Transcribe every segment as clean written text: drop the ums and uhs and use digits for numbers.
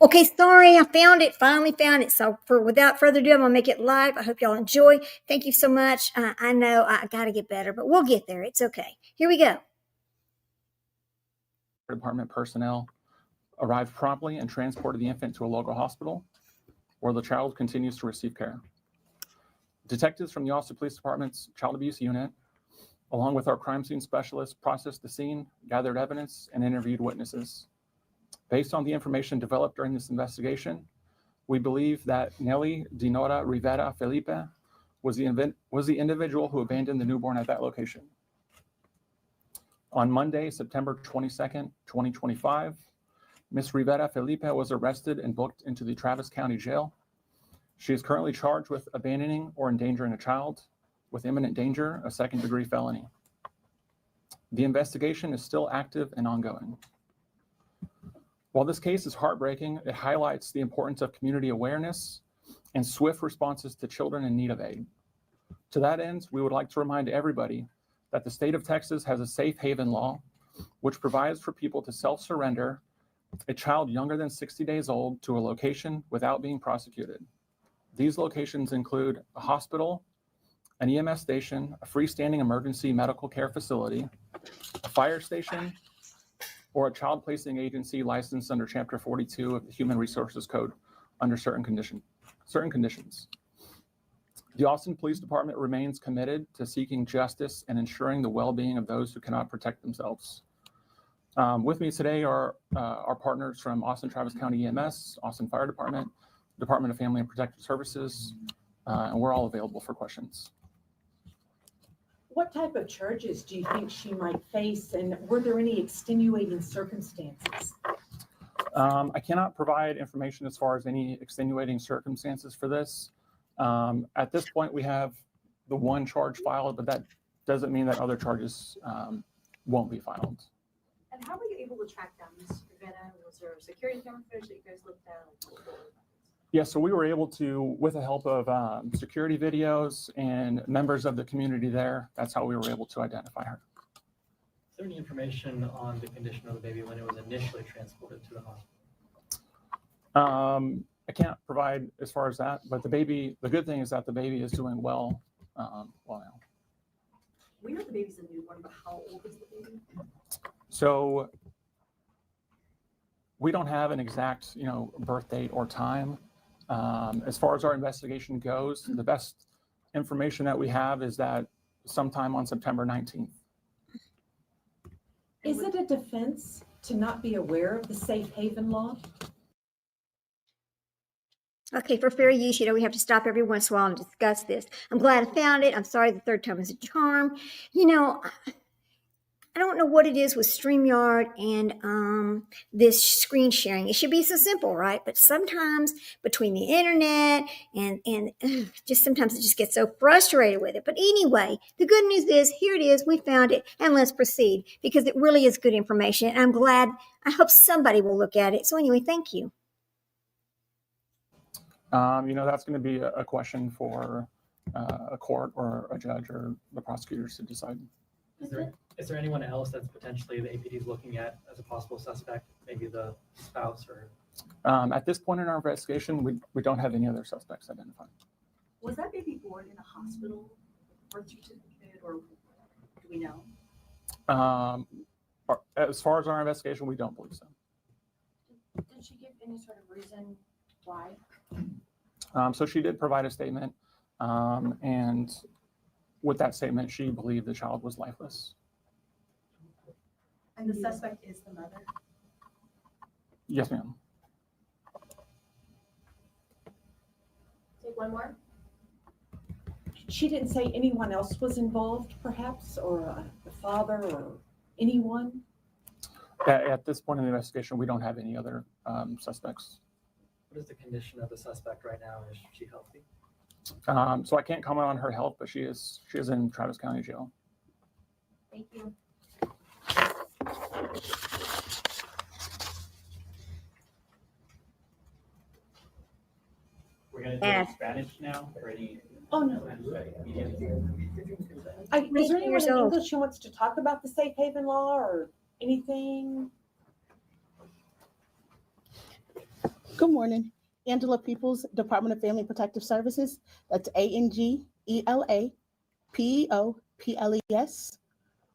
Okay, sorry, I found it. Finally found it. So, without further ado, I'm gonna make it live. I hope y'all enjoy. Thank you so much. I know I got to get better, but we'll get there. It's okay. Here we go. Department personnel arrived promptly and transported the infant to a local hospital, where the child continues to receive care. Detectives from the Austin Police Department's Child Abuse Unit, along with our crime scene specialists, processed the scene, gathered evidence, and interviewed witnesses. Based on the information developed during this investigation, we believe that Nelly Dinora Rivera Felipe was the individual who abandoned the newborn at that location. On Monday, September 22nd, 2025, Ms. Rivera Felipe was arrested and booked into the Travis County Jail. She is currently charged with abandoning or endangering a child with imminent danger, a second-degree felony. The investigation is still active and ongoing. While this case is heartbreaking, it highlights the importance of community awareness and swift responses to children in need of aid. To that end, we would like to remind everybody that the state of Texas has a safe haven law, which provides for people to self-surrender a child younger than 60 days old to a location without being prosecuted. These locations include a hospital, an EMS station, a freestanding emergency medical care facility, a fire station, or a child placing agency licensed under Chapter 42 of the Human Resources Code under certain conditions. The Austin Police Department remains committed to seeking justice and ensuring the well-being of those who cannot protect themselves. With me today are our partners from Austin Travis County EMS, Austin Fire Department, Department of Family and Protective Services, and we're all available for questions. What type of charges do you think she might face, and were there any extenuating circumstances? I cannot provide information as far as any extenuating circumstances for this. At this point, we have the one charge filed, but that doesn't mean that other charges won't be filed. And how were you able to track down Ms. Rivera? Was there a security camera footage that you guys looked at? Yeah, so we were able to, with the help of security videos and members of the community there, that's how we were able to identify her. Is there any information on the condition of the baby when it was initially transported to the hospital? I can't provide as far as that, but the good thing is that the baby is doing well now. We know the baby's a newborn, but how old is the baby? So we don't have an exact, birth date or time. As far as our investigation goes, the best information that we have is that sometime on September 19th. Is it a defense to not be aware of the safe haven law? Okay, for fair use, we have to stop every once in a while and discuss this. I'm glad I found it. I'm sorry the third time is a charm. I don't know what it is with StreamYard and this screen sharing. It should be so simple, right? But sometimes between the internet and just sometimes it just gets so frustrated with it. But anyway, the good news is here it is. We found it, and let's proceed because it really is good information. And I'm glad. I hope somebody will look at it. So anyway, thank you. That's going to be a question for a court or a judge or the prosecutors to decide. Is there anyone else that's potentially the APD is looking at as a possible suspect, maybe the spouse or? At this point in our investigation, we don't have any other suspects identified. Was that baby born in a hospital, birth certificate, or do we know? As far as our investigation, we don't believe so. Did she give any sort of reason why? So she did provide a statement, and with that statement, she believed the child was lifeless. And the suspect is the mother? Yes, ma'am. Take one more. She didn't say anyone else was involved, perhaps, or the father or anyone? At this point in the investigation, we don't have any other suspects. What is the condition of the suspect right now? Is she healthy? So I can't comment on her health, but she is in Travis County Jail. Thank you. We're going to do Spanish now or any? Oh, no. Is there anyone in English who wants to talk about the safe haven law or anything? Good morning. Angela Peoples, Department of Family and Protective Services. That's ANGELAPEOPLES.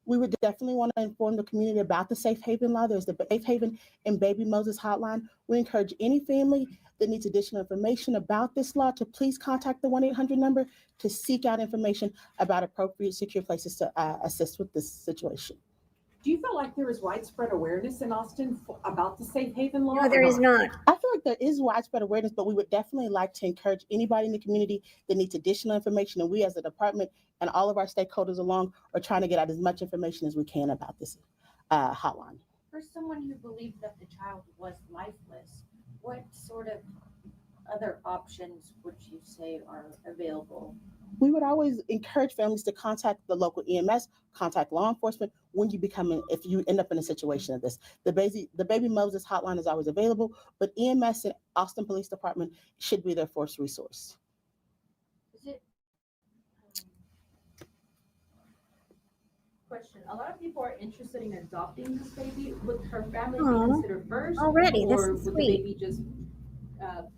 We would definitely want to inform the community about the Safe Haven law. There's the Safe Haven and Baby Moses hotline. We encourage any family that needs additional information about this law to please contact the 1-800 number to seek out information about appropriate secure places to assist with this situation. Do you feel like there is widespread awareness in Austin about the safe haven law? No, there is not. I feel like there is widespread awareness, but we would definitely like to encourage anybody in the community that needs additional information. And we as a department and all of our stakeholders along are trying to get out as much information as we can about this hotline. For someone who believed that the child was lifeless, what sort of other options would you say are available? We would always encourage families to contact the local EMS, contact law enforcement when if you end up in a situation of this. The Baby Moses hotline is always available, but EMS and Austin Police Department should be their first resource. Is it Question. A lot of people are interested in adopting this baby. Would her family Aw, be considered first? already, this Or is would sweet. the baby just,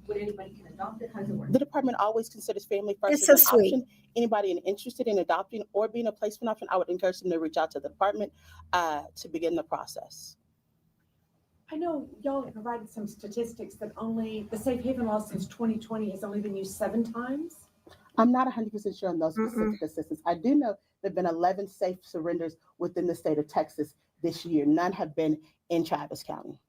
would anybody can adopt it? How does it work? The department always considers family first That's as so an sweet. option. Anybody interested in adopting or being a placement option, I would encourage them to reach out to the department to begin the process. I know y'all have provided some statistics that only the safe haven law since 2020 has only been used 7 times. I'm not 100% sure on those specific assistance. I do know there have been 11 safe surrenders within the state of Texas this year. None have been in Travis County.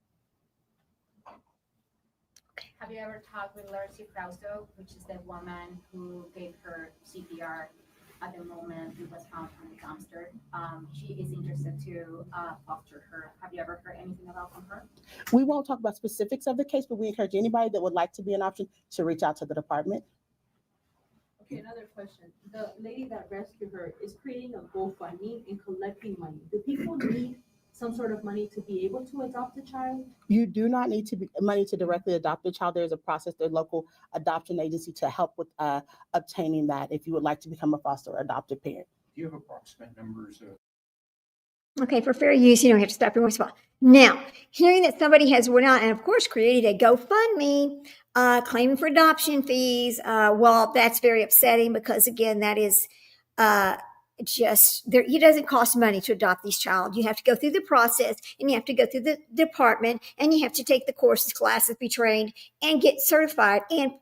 Have you ever talked with Larcy Frausto, which is the woman who gave her CPR at the moment it was found in the dumpster? She is interested to foster her. Have you ever heard anything about from her? We won't talk about specifics of the case, but we encourage anybody that would like to be an option to reach out to the department. Okay, another question. The lady that rescued her is creating a GoFundMe and collecting money. Do people need some sort of money to be able to adopt a child? You do not need money to directly adopt a child. There's a process, there's a local adoption agency to help with obtaining that if you would like to become a foster or adopted parent. Do you have approximate numbers of? Okay, for fair use, you don't have to stop your voice. Now, hearing that somebody has went out and, of course, created a GoFundMe claiming for adoption fees, well, that's very upsetting because, again, that is it doesn't cost money to adopt these child. You have to go through the process and you have to go through the department and you have to take the courses, classes, be trained and get certified and,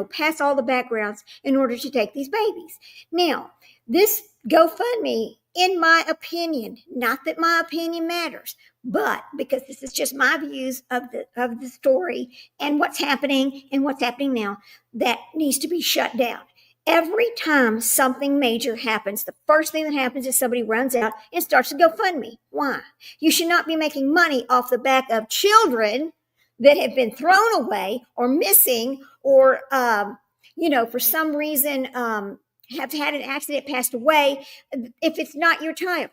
pass all the backgrounds in order to take these babies. Now, this GoFundMe, in my opinion, not that my opinion matters, but because this is just my views of the story and what's happening now, that needs to be shut down. Every time something major happens, the first thing that happens is somebody runs out and starts to GoFundMe. Why? You should not be making money off the back of children that have been thrown away or missing or, for some reason have had an accident, passed away. If it's not your child,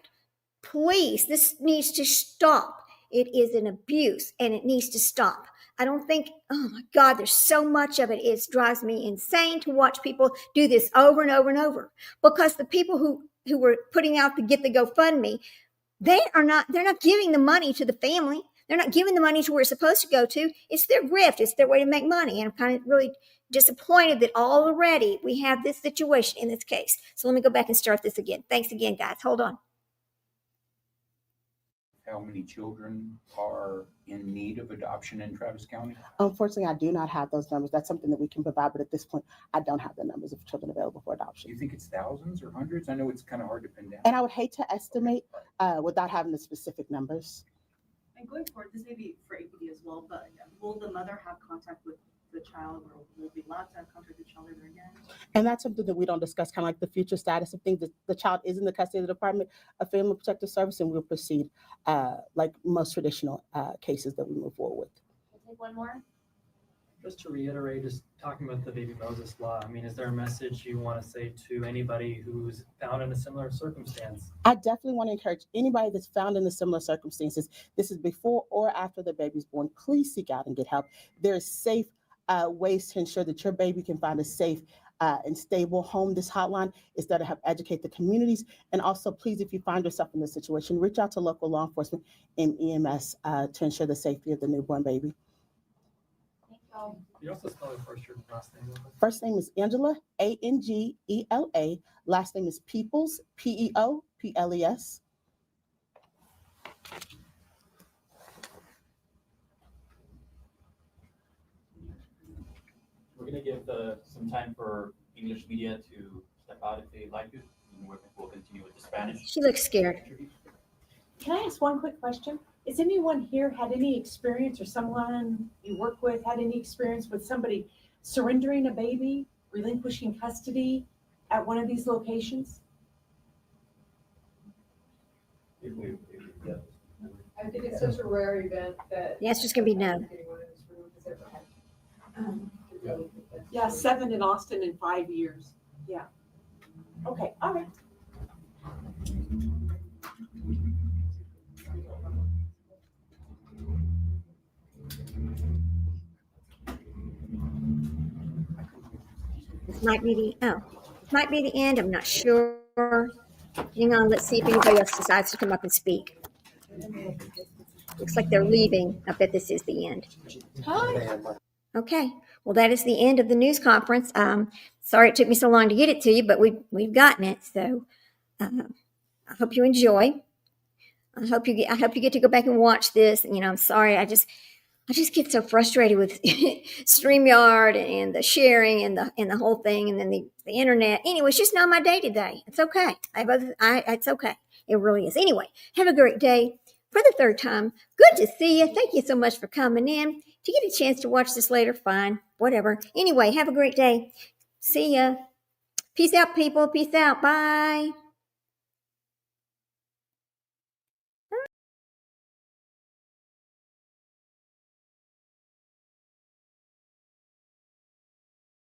please, this needs to stop. It is an abuse and it needs to stop. I don't think, oh my God, there's so much of it. It drives me insane to watch people do this over and over and over because the people who were putting out to get the GoFundMe, they're not giving the money to the family. They're not giving the money to where it's supposed to go to. It's their grift. It's their way to make money. And I'm kind of really disappointed that already we have this situation in this case. So let me go back and start this again. Thanks again, guys. Hold on. How many children are in need of adoption in Travis County? Unfortunately, I do not have those numbers. That's something that we can provide, but at this point, I don't have the numbers of children available for Do adoption. you think it's thousands or hundreds? I know it's kind of hard to pin down. And I would hate to estimate without having the specific numbers. And going forward, this may be for APD as well, but will the mother have contact with the child or will be allowed to have contact with the child ever again? And that's something that we don't discuss, kind of like the future status of things. The child is in the custody of the Department of Family Protective Service, and we'll proceed like most traditional cases that we move forward with. We'll take one more. Just to reiterate, just talking about the Baby Moses law, I mean, is there a message you want to say to anybody who's found in a similar circumstance? I definitely want to encourage anybody that's found in the similar circumstances. This is before or after the baby's born. Please seek out and get help. There is safe ways to ensure that your baby can find a safe and stable home. This hotline is there to help educate the communities. And also, please, if you find yourself in this situation, reach out to local law enforcement and EMS to ensure the safety of the newborn baby. Thank You also spell your first or last name. First name is Angela, Angela. Last name is Peoples, Peoples. We're gonna give some time for English media to step out if they'd like to, and we'll continue with the Spanish. She looks scared. Can I ask one quick question? Has anyone here had any experience, or someone you work with had any experience with somebody surrendering a baby, relinquishing custody at one of these locations? I think it's such a rare event that. The answer's gonna be no. anyone in this room has ever had. Yeah, 7 in Austin in 5 years. Yeah. Okay, all right. This might be the end. I'm not sure. Hang on, let's see if anybody else decides to come up and speak. Looks like they're leaving. I bet this is the end. Okay, well, that is the end of the news conference. Sorry it took me so long to get it to you, but we've gotten it. So I hope you enjoy. I hope you get to go back and watch this. You know, I'm sorry. I just get so frustrated with StreamYard and the sharing and the whole thing, and then the internet. Anyway, it's just not my day today. It's okay. It's okay. It really is. Anyway, have a great day. For the third time, good to see you. Thank you so much for coming in. If you get a chance to watch this later, fine. Whatever. Anyway, have a great day. See ya. Peace out, people. Peace out. Bye.